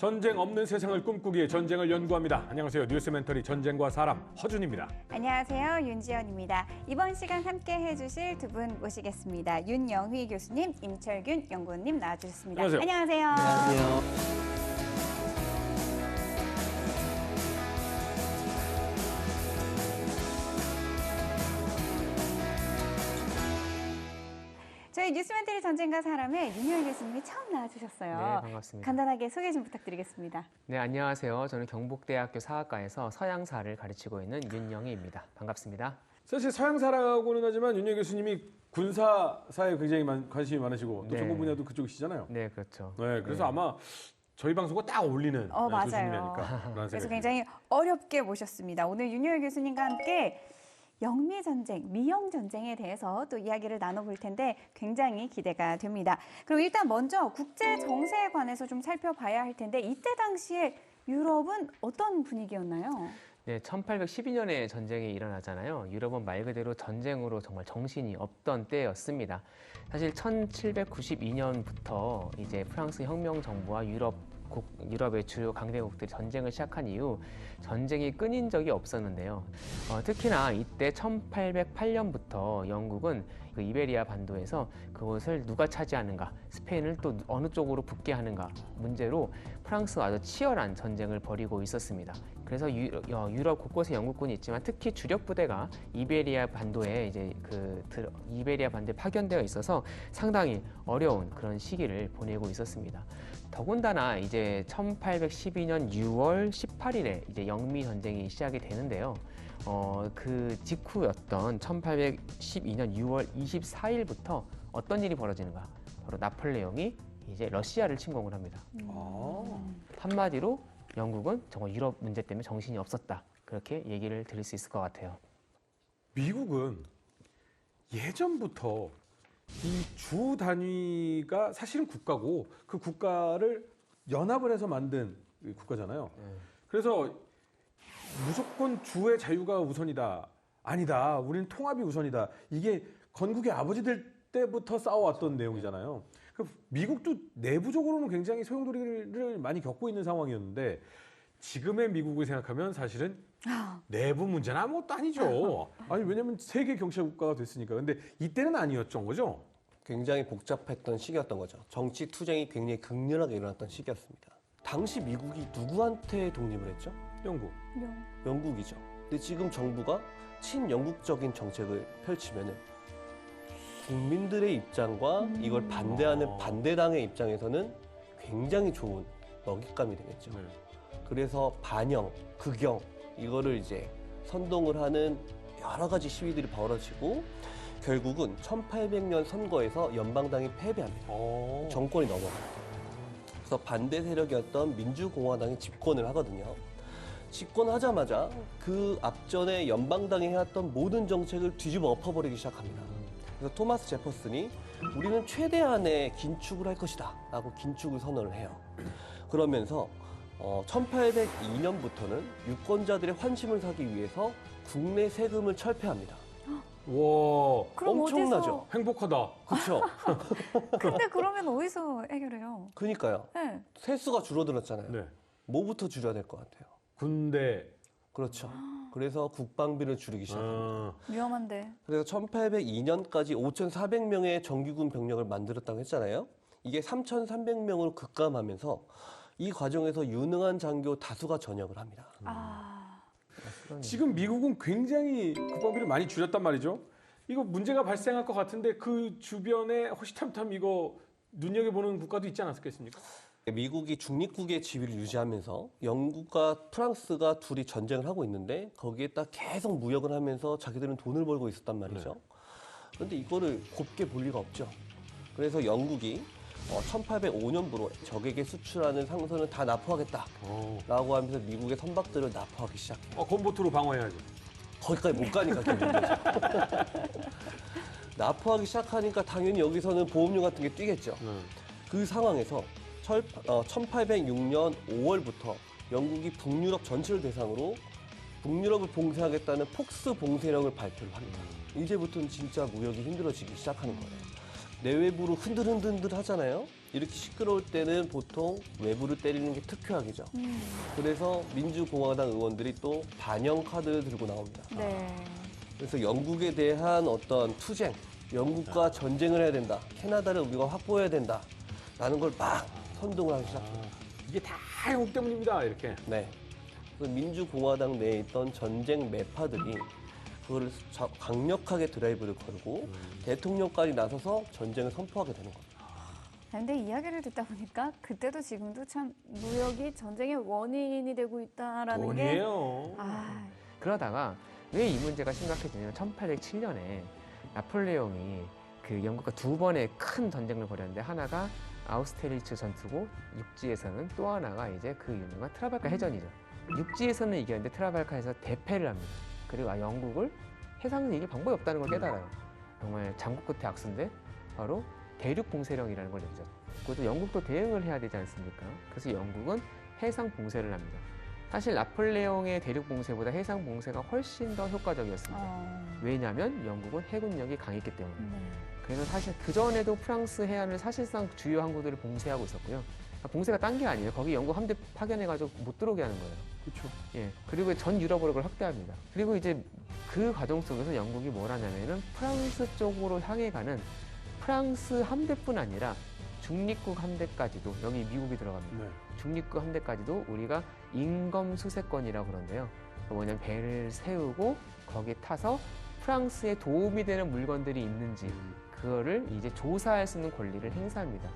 전쟁 없는 세상을 꿈꾸기에 전쟁을 연구합니다. 안녕하세요. 뉴스멘터리 전쟁과 사람 허준입니다. 안녕하세요. 윤지연입니다. 이번 시간 함께 해주실 두 분 모시겠습니다. 윤영휘 교수님, 임철균 연구원님 나와주셨습니다. 안녕하세요. 안녕하세요. 저희 뉴스멘터리 전쟁과 사람에 윤영휘 교수님이 처음 나와주셨어요. 네, 반갑습니다. 간단하게 소개 좀 부탁드리겠습니다. 네, 안녕하세요. 저는 경북대학교 사학과에서 서양사를 가르치고 있는 윤영희입니다. 반갑습니다. 사실 서양사라고는 하지만 윤영휘 교수님이 군사사에 굉장히 관심이 많으시고 또 네. 전공 분야도 그쪽이시잖아요. 네, 그렇죠. 네, 그래서 네. 아마 저희 방송과 딱 어울리는 교수님이 맞아요. 아닐까. 그래서 굉장히 어렵게 모셨습니다. 오늘 윤영휘 교수님과 함께 영미전쟁, 미영전쟁에 대해서 또 이야기를 나눠볼 텐데 굉장히 기대가 됩니다. 그럼 일단 먼저 국제정세에 관해서 좀 살펴봐야 할 텐데 이때 당시에 유럽은 어떤 분위기였나요? 네, 1812년에 전쟁이 일어나잖아요. 유럽은 말 그대로 전쟁으로 정말 정신이 없던 때였습니다. 사실 1792년부터 이제 프랑스 혁명 정부와 유럽의 주요 강대국들이 전쟁을 시작한 이후 전쟁이 끊인 적이 없었는데요. 특히나 이때 1808년부터 영국은 그 이베리아 반도에서 그것을 누가 차지하는가, 스페인을 또 어느 쪽으로 붙게 하는가 문제로 프랑스와 아주 치열한 전쟁을 벌이고 있었습니다. 그래서 유럽 곳곳에 영국군이 있지만 특히 주력 부대가 이베리아 반도에 이베리아 반도에 파견되어 있어서 상당히 어려운 그런 시기를 보내고 있었습니다. 더군다나 이제 1812년 6월 18일에 이제 영미 전쟁이 시작이 되는데요. 그 직후였던 1812년 6월 24일부터 어떤 일이 벌어지는가? 바로 나폴레옹이 이제 러시아를 침공을 합니다. 한마디로 영국은 정말 유럽 문제 때문에 정신이 없었다. 그렇게 얘기를 드릴 수 있을 것 같아요. 미국은 예전부터 이 주 단위가 사실은 국가고 그 국가를 연합을 해서 만든 국가잖아요. 그래서 무조건 주의 자유가 우선이다. 아니다. 우리는 통합이 우선이다. 이게 건국의 아버지들 때부터 싸워왔던 내용이잖아요. 미국도 내부적으로는 굉장히 소용돌이를 많이 겪고 있는 상황이었는데 지금의 미국을 생각하면 사실은 내부 문제는 아무것도 아니죠. 아니 왜냐면 세계 경제 국가가 됐으니까. 근데 이때는 아니었던 거죠. 굉장히 복잡했던 시기였던 거죠. 정치 투쟁이 굉장히 극렬하게 일어났던 시기였습니다. 당시 미국이 누구한테 독립을 했죠? 영국. 영국이죠. 근데 지금 정부가 친영국적인 정책을 펼치면은 국민들의 입장과 이걸 반대하는 반대당의 입장에서는 굉장히 좋은 먹잇감이 되겠죠. 네. 그래서 반영, 극영 이거를 이제 선동을 하는 여러 가지 시위들이 벌어지고 결국은 1800년 선거에서 연방당이 패배합니다. 정권이 넘어갑니다. 그래서 반대 세력이었던 민주공화당이 집권을 하거든요. 집권하자마자 그 앞전에 연방당이 해왔던 모든 정책을 뒤집어 엎어버리기 시작합니다. 그래서 토마스 제퍼슨이 우리는 최대한의 긴축을 할 것이다 라고 긴축을 선언을 해요. 그러면서 1802년부터는 유권자들의 환심을 사기 위해서 국내 세금을 철폐합니다. 와, 그럼 엄청나죠? 행복하다. 그렇죠? 근데 그러면 어디서 해결해요? 그러니까요. 네. 세수가 줄어들었잖아요. 네. 뭐부터 줄여야 될 것 같아요? 군대. 그렇죠. 그래서 국방비를 줄이기 시작합니다. 위험한데. 그래서 1802년까지 5,400명의 정규군 병력을 만들었다고 했잖아요. 이게 3,300명으로 급감하면서 이 과정에서 유능한 장교 다수가 전역을 합니다. 지금 미국은 굉장히 국방비를 많이 줄였단 말이죠. 이거 문제가 발생할 것 같은데 그 주변에 호시탐탐 이거 눈여겨보는 국가도 있지 않았겠습니까? 미국이 중립국의 지위를 유지하면서 영국과 프랑스가 둘이 전쟁을 하고 있는데 거기에다 계속 무역을 하면서 자기들은 돈을 벌고 있었단 말이죠. 그런데 이거를 곱게 볼 리가 없죠. 그래서 영국이 1805년부로 적에게 수출하는 상선을 다 납포하겠다라고 하면서 미국의 선박들을 납포하기 시작해요. 건보트로 방어해야지. 거기까지 못 가니까 좀 문제죠. 납포하기 시작하니까 당연히 여기서는 보험료 같은 게 뛰겠죠. 그 상황에서 1806년 5월부터 영국이 북유럽 전체를 대상으로 북유럽을 봉쇄하겠다는 폭스 봉쇄령을 발표를 합니다. 이제부터는 진짜 무역이 힘들어지기 시작하는 거예요. 내외부로 흔들흔들 하잖아요. 이렇게 시끄러울 때는 보통 외부를 때리는 게 특효약이죠. 그래서 민주공화당 의원들이 또 반영 카드를 들고 나옵니다. 네. 그래서 영국에 대한 어떤 투쟁, 영국과 전쟁을 해야 된다. 캐나다를 우리가 확보해야 된다. 라는 걸 막 선동을 하기 시작합니다. 이게 다 영국 때문입니다. 이렇게. 네. 그래서 민주공화당 내에 있던 전쟁 매파들이 그거를 강력하게 드라이브를 걸고 대통령까지 나서서 전쟁을 선포하게 되는 겁니다. 근데 이야기를 듣다 보니까 그때도 지금도 참 무역이 전쟁의 원인이 되고 있다라는 게 돈이에요. 그러다가 왜 이 문제가 심각해지냐면 1807년에 나폴레옹이 그 영국과 두 번의 큰 전쟁을 벌였는데 하나가 아우스테리츠 전투고 육지에서는 또 하나가 이제 그 유명한 트라발카 해전이죠. 육지에서는 이겼는데 트라발카에서 대패를 합니다. 그리고 영국을 해상은 이길 방법이 없다는 걸 깨달아요. 정말 장국 끝에 악수인데 바로 대륙 봉쇄령이라는 걸 내리죠. 그것도 영국도 대응을 해야 되지 않습니까? 그래서 영국은 해상 봉쇄를 합니다. 사실 나폴레옹의 대륙 봉쇄보다 해상 봉쇄가 훨씬 더 효과적이었습니다. 왜냐하면 영국은 해군력이 강했기 때문에. 그래서 사실 그전에도 프랑스 해안을 사실상 주요 항구들을 봉쇄하고 있었고요. 봉쇄가 딴 게 아니에요. 거기 영국 함대 파견해가지고 못 들어오게 하는 거예요. 그렇죠. 예. 그리고 전 유럽으로 그걸 확대합니다. 그리고 이제 그 과정 속에서 영국이 뭘 하냐면은 프랑스 쪽으로 향해 가는 프랑스 함대뿐 아니라 중립국 함대까지도, 여기 미국이 들어갑니다. 네. 중립국 함대까지도 우리가 임검 수색권이라고 그러는데요. 뭐냐면 배를 세우고 거기 타서 프랑스에 도움이 되는 물건들이 있는지 그거를 이제 조사할 수 있는 권리를 행사합니다.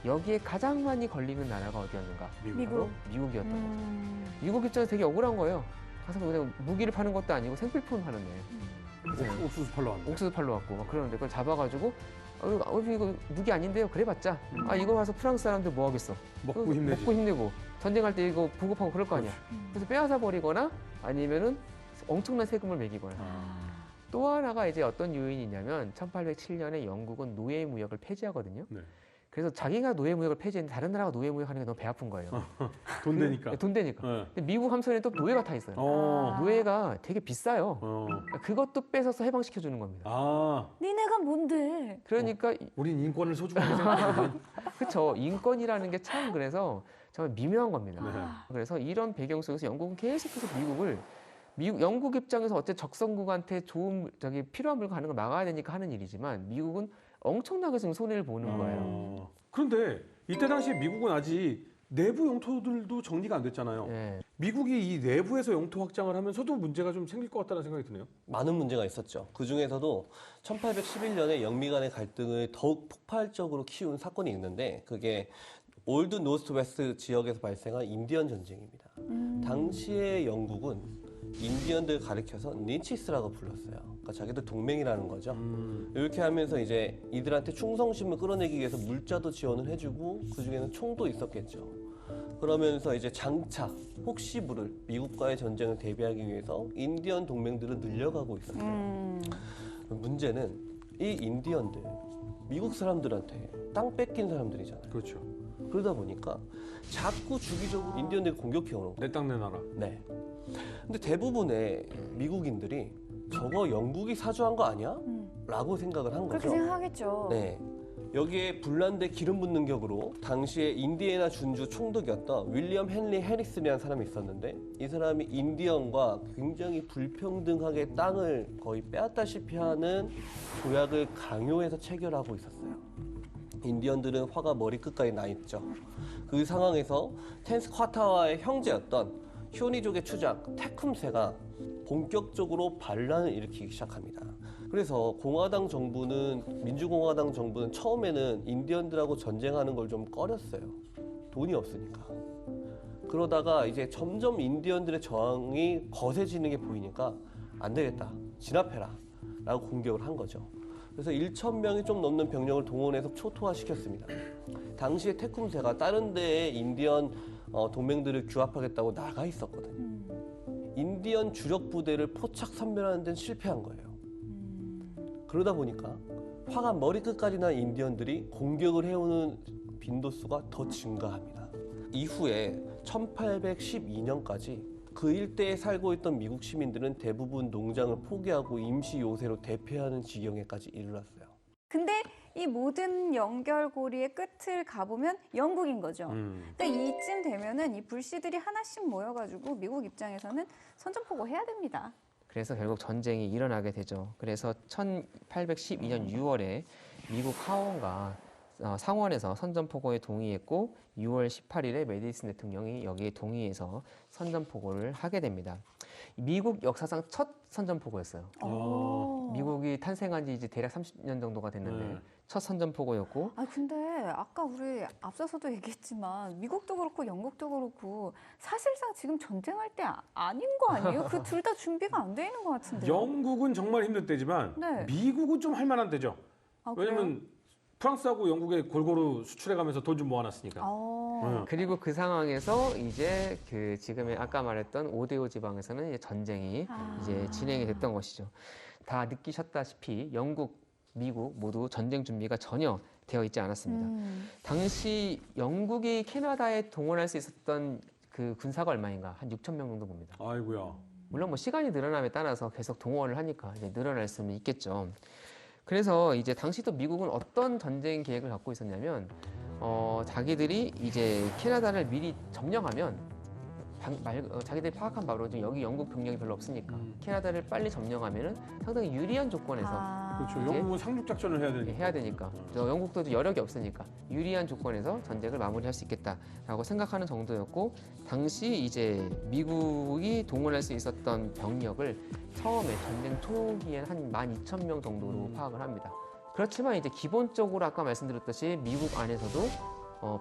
여기에 가장 많이 걸리는 나라가 어디였는가? 바로 미국이었던 거죠. 미국 입장에서 되게 억울한 거예요. 가서 그냥 무기를 파는 것도 아니고 생필품을 파는 거예요. 옥수수 팔러 왔는데. 옥수수 팔러 왔고 막 그러는데 그걸 잡아가지고 이거 무기 아닌데요? 그래봤자 이거 와서 프랑스 사람들 뭐 하겠어? 먹고 힘내지. 먹고 힘내고 전쟁할 때 이거 보급하고 그럴 거 아니야. 그래서 빼앗아 버리거나 아니면은 엄청난 세금을 매기거나. 또 하나가 이제 어떤 요인이 있냐면 1807년에 영국은 노예 무역을 폐지하거든요. 네. 그래서 자기가 노예 무역을 폐지했는데 다른 나라가 노예 무역하는 게 너무 배 아픈 거예요. 돈 되니까. 돈 되니까. 네. 근데 미국 함선에 또 노예가 타 있어요. 노예가 되게 비싸요. 그것도 뺏어서 해방시켜 주는 겁니다. 니네가 뭔데? 그러니까 우린 인권을 소중하게 생각하는. 그렇죠. 인권이라는 게 참 그래서 정말 미묘한 겁니다. 네. 그래서 이런 배경 속에서 영국은 계속해서 영국 입장에서 어째 적성국한테 좋은 필요한 물건 가는 걸 막아야 되니까 하는 일이지만 미국은 엄청나게 지금 손해를 보는 거예요. 그런데 이때 당시에 미국은 아직 내부 영토들도 정리가 안 됐잖아요. 네. 미국이 이 내부에서 영토 확장을 하면서도 문제가 좀 생길 것 같다는 생각이 드네요. 많은 문제가 있었죠. 그 중에서도 1811년에 영미 간의 갈등을 더욱 폭발적으로 키운 사건이 있는데 그게 올드 노스트 웨스트 지역에서 발생한 인디언 전쟁입니다. 당시에 영국은 인디언들 가리켜서 린치스라고 불렀어요. 그러니까 자기들 동맹이라는 거죠. 이렇게 하면서 이제 이들한테 충성심을 끌어내기 위해서 물자도 지원을 해주고 그 중에는 총도 있었겠죠. 그러면서 이제 장차 혹시 모를 미국과의 전쟁을 대비하기 위해서 인디언 동맹들을 늘려가고 있었어요. 문제는 이 인디언들 미국 사람들한테 땅 뺏긴 사람들이잖아요. 그렇죠. 그러다 보니까 자꾸 주기적으로 인디언들이 공격해오는 거예요. 내 땅 내 나라. 네. 근데 대부분의 미국인들이 저거 영국이 사주한 거 아니야? 라고 생각을 한 그렇게 거죠. 생각하겠죠. 네. 여기에 불난데 기름 붓는 격으로 당시에 인디애나 준주 총독이었던 윌리엄 헨리 해리슨이라는 사람이 있었는데 이 사람이 인디언과 굉장히 불평등하게 땅을 거의 빼앗다시피 하는 조약을 강요해서 체결하고 있었어요. 인디언들은 화가 머리끝까지 나 있죠. 그 상황에서 텐스쿼타와의 형제였던 히오니족의 추장 테쿰세가 본격적으로 반란을 일으키기 시작합니다. 그래서 민주공화당 정부는 처음에는 인디언들하고 전쟁하는 걸 좀 꺼렸어요. 돈이 없으니까. 그러다가 이제 점점 인디언들의 저항이 거세지는 게 보이니까 안 되겠다. 진압해라. 라고 공격을 한 거죠. 그래서 1,000명이 좀 넘는 병력을 동원해서 초토화시켰습니다. 당시에 테쿰세가 다른 데에 인디언 동맹들을 규합하겠다고 나가 있었거든요. 인디언 주력 부대를 포착 섬멸하는 데는 실패한 거예요. 그러다 보니까 화가 머리끝까지 난 인디언들이 공격을 해오는 빈도수가 더 증가합니다. 이후에 1812년까지 그 일대에 살고 있던 미국 시민들은 대부분 농장을 포기하고 임시 요새로 대피하는 지경에까지 이르렀어요. 근데 이 이 모든 연결고리의 끝을 가보면 영국인 거죠. 그러니까 이쯤 되면은 이 불씨들이 하나씩 모여가지고 미국 입장에서는 선전포고 해야 됩니다. 그래서 결국 전쟁이 일어나게 되죠. 그래서 1812년 6월에 미국 하원과 상원에서 선전포고에 동의했고 6월 18일에 메디슨 대통령이 여기에 동의해서 선전포고를 하게 됩니다. 미국 역사상 첫 선전포고였어요. 미국이 탄생한 지 이제 대략 30년 정도가 됐는데 첫 선전포고였고. 아 근데 아까 우리 앞서서도 얘기했지만 미국도 그렇고 영국도 그렇고 사실상 지금 전쟁할 때 아닌 거 아니에요? 그 둘 다 준비가 안 돼 있는 것 같은데요. 영국은 정말 힘들 때지만 네. 미국은 좀 할 만한 때죠. 아, 그래요? 왜냐면 프랑스하고 영국에 골고루 수출해가면서 돈 좀 모아놨으니까. 그리고 그 상황에서 이제 그 지금의 아까 말했던 5대5 지방에서는 이제 전쟁이 이제 진행이 됐던 것이죠. 다 느끼셨다시피 영국, 미국 모두 전쟁 준비가 전혀 되어 있지 않았습니다. 당시 영국이 캐나다에 동원할 수 있었던 그 군사가 얼마인가? 한 6천 명 정도 봅니다. 아이고야. 물론 뭐 시간이 늘어남에 따라서 계속 동원을 하니까 이제 늘어날 수는 있겠죠. 그래서 이제 당시도 미국은 어떤 전쟁 계획을 갖고 있었냐면 자기들이 이제 캐나다를 미리 점령하면 자기들이 파악한 바로 지금 여기 영국 병력이 별로 없으니까 캐나다를 빨리 점령하면은 상당히 유리한 조건에서 그렇죠. 이제 영국은 상륙 작전을 해야 되니까. 영국도 여력이 없으니까 유리한 조건에서 전쟁을 마무리할 수 있겠다라고 생각하는 정도였고 당시 이제 미국이 동원할 수 있었던 병력을 처음에 전쟁 초기엔 한 12,000명 정도로 파악을 합니다. 그렇지만 이제 기본적으로 아까 말씀드렸듯이 미국 안에서도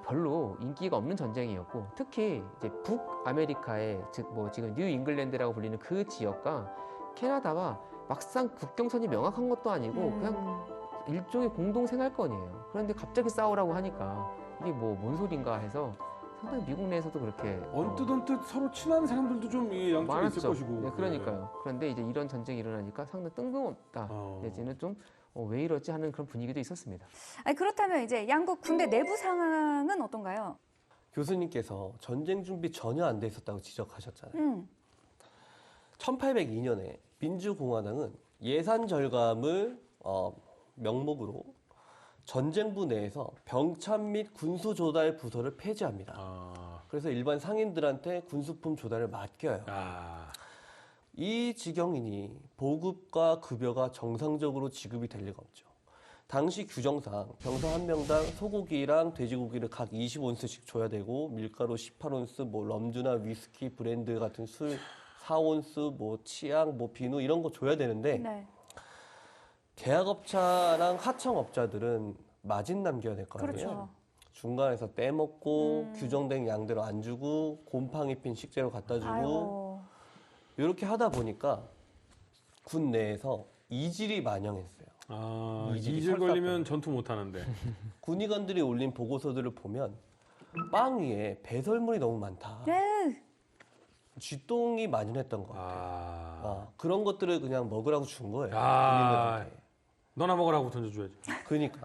별로 인기가 없는 전쟁이었고 특히 이제 북아메리카의 즉 뭐 지금 뉴 잉글랜드라고 불리는 그 지역과 캐나다와 막상 국경선이 명확한 것도 아니고 그냥 일종의 공동 생활권이에요. 그런데 갑자기 싸우라고 하니까 이게 뭐 뭔 소린가 해서 상당히 미국 내에서도 그렇게 언뜻 서로 친한 사람들도 좀 양쪽에 많았죠. 있을 것이고. 네, 그러니까요. 그런데 이제 이런 전쟁이 일어나니까 상당히 뜬금없다. 내지는 좀 왜 이러지 하는 그런 분위기도 있었습니다. 아니, 그렇다면 이제 양국 군대 내부 상황은 어떤가요? 교수님께서 전쟁 준비 전혀 안 돼 있었다고 지적하셨잖아요. 1802년에 민주공화당은 예산 절감을 명목으로 전쟁부 내에서 병참 및 군수 조달 부서를 폐지합니다. 그래서 일반 상인들한테 군수품 조달을 맡겨요. 이 지경이니 보급과 급여가 정상적으로 지급이 될 리가 없죠. 당시 규정상 병사 한 명당 소고기랑 돼지고기를 각 20온스씩 줘야 되고 밀가루 18온스, 뭐 럼주나 위스키, 브랜드 같은 술 4온스, 뭐 치약, 뭐 비누 이런 거 줘야 되는데 네. 계약업자랑 하청업자들은 마진 남겨야 될 거 아니에요. 그렇죠. 중간에서 떼먹고 규정된 양대로 안 주고 곰팡이 핀 식재료 갖다 주고 아이고. 이렇게 하다 보니까 군 내에서 이질이 만영했어요. 이질이 이질 걸리면 전투 못 하는데. 군의관들이 올린 보고서들을 보면 빵 위에 배설물이 너무 많다. 네. 쥐똥이 만연했던 것 같아요. 그런 것들을 그냥 먹으라고 준 거예요. 군인들한테. 너나 먹으라고 던져줘야지. 그러니까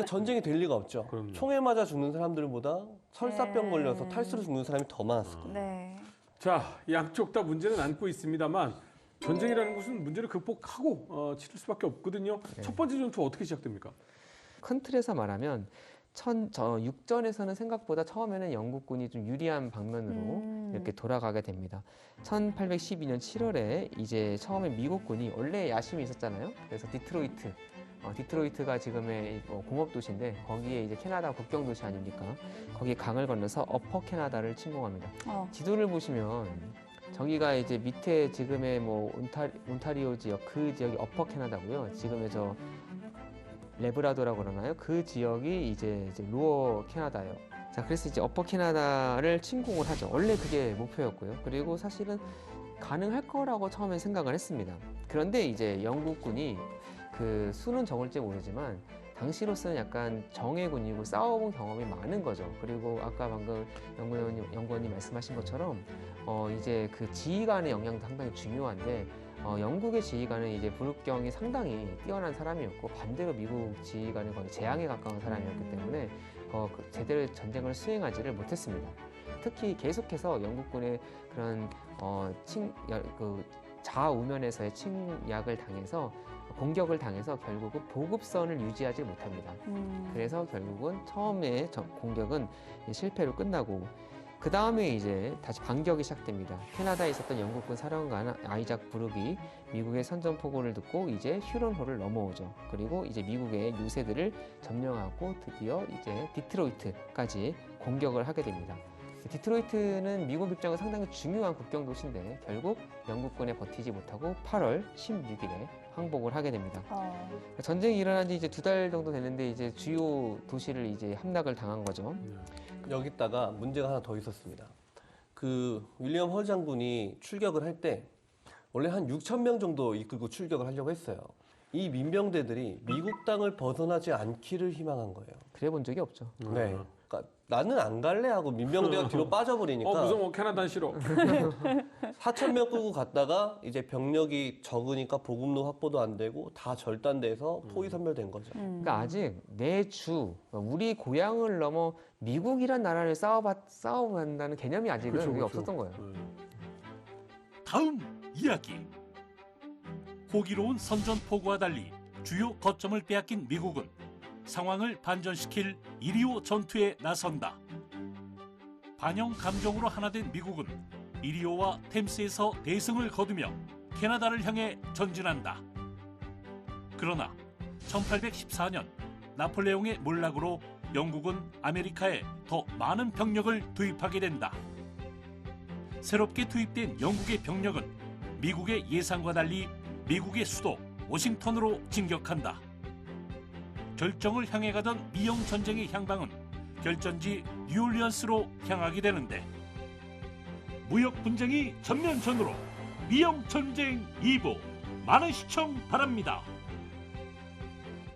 전쟁이 될 리가 없죠. 그럼요. 총에 맞아 죽는 사람들보다 설사병 걸려서 탈수로 죽는 사람이 더 많았을 거예요. 네. 자, 양쪽 다 문제는 안고 있습니다만 전쟁이라는 것은 문제를 극복하고 치를 수밖에 없거든요. 첫 번째 전투 어떻게 시작됩니까? 큰 틀에서 말하면 육전에서는 생각보다 처음에는 영국군이 좀 유리한 방면으로 이렇게 돌아가게 됩니다. 1812년 7월에 이제 처음에 미국군이 원래 야심이 있었잖아요. 그래서 디트로이트가 지금의 공업 도시인데 거기에 이제 캐나다 국경 도시 아닙니까? 거기에 강을 건너서 어퍼 캐나다를 침공합니다. 지도를 보시면 저기가 이제 밑에 지금의 뭐 온타리오 지역 그 지역이 어퍼 캐나다고요. 지금의 저 레브라도라고 그러나요? 그 지역이 이제 로어 캐나다예요. 자, 그래서 이제 어퍼 캐나다를 침공을 하죠. 원래 그게 목표였고요. 그리고 사실은 가능할 거라고 처음에 생각을 했습니다. 그런데 이제 영국군이 그 수는 적을지 모르지만 당시로서는 약간 정예군이고 싸워본 경험이 많은 거죠. 그리고 아까 방금 연구원님 말씀하신 것처럼 이제 그 지휘관의 영향도 상당히 중요한데 영국의 지휘관은 이제 브룩경이 상당히 뛰어난 사람이었고 반대로 미국 지휘관은 거의 재앙에 가까운 사람이었기 때문에 제대로 전쟁을 수행하지를 못했습니다. 특히 계속해서 영국군의 그런 좌우면에서의 침략을 당해서 공격을 당해서 결국은 보급선을 유지하지 못합니다. 그래서 결국은 처음에 공격은 실패로 끝나고 그 다음에 이제 다시 반격이 시작됩니다. 캐나다에 있었던 영국군 사령관 아이작 브룩이 미국의 선전포고를 듣고 이제 휴런호를 넘어오죠. 그리고 이제 미국의 요새들을 점령하고 드디어 이제 디트로이트까지 공격을 하게 됩니다. 디트로이트는 미국 입장은 상당히 중요한 국경 도시인데 결국 영국군에 버티지 못하고 8월 16일에 항복을 하게 됩니다. 전쟁이 일어난 지 이제 2달 정도 됐는데 이제 주요 도시를 이제 함락을 당한 거죠. 여기다가 문제가 하나 더 있었습니다. 그 윌리엄 헐 장군이 출격을 할 때 원래 한 6,000명 정도 이끌고 출격을 하려고 했어요. 이 민병대들이 미국 땅을 벗어나지 않기를 희망한 거예요. 그래 본 적이 없죠. 네. 그러니까 나는 안 갈래 하고 민병대가 뒤로 빠져버리니까 무서워, 캐나다는 싫어. 4,000명 끌고 갔다가 이제 병력이 적으니까 보급로 확보도 안 되고 다 절단돼서 포위 선멸된 거죠. 그러니까 아직 내 주, 우리 고향을 넘어 미국이란 나라를 싸워간다는 개념이 아직은 그렇죠, 그게 그렇죠. 없었던 거예요. 다음 이야기. 호기로운 선전포고와 달리 주요 거점을 빼앗긴 미국은 상황을 반전시킬 1.25 전투에 나선다. 반영 감정으로 하나 된 미국은 1.25와 템스에서 대승을 거두며 캐나다를 향해 전진한다. 그러나 1814년 나폴레옹의 몰락으로 영국은 아메리카에 더 많은 병력을 투입하게 된다. 새롭게 투입된 영국의 병력은 미국의 예상과 달리 미국의 수도 워싱턴으로 진격한다. 결정을 향해 가던 미영 전쟁의 향방은 결전지 뉴올리언스로 향하게 되는데 무역 분쟁이 전면전으로 미영 전쟁 2부 많은 시청 바랍니다.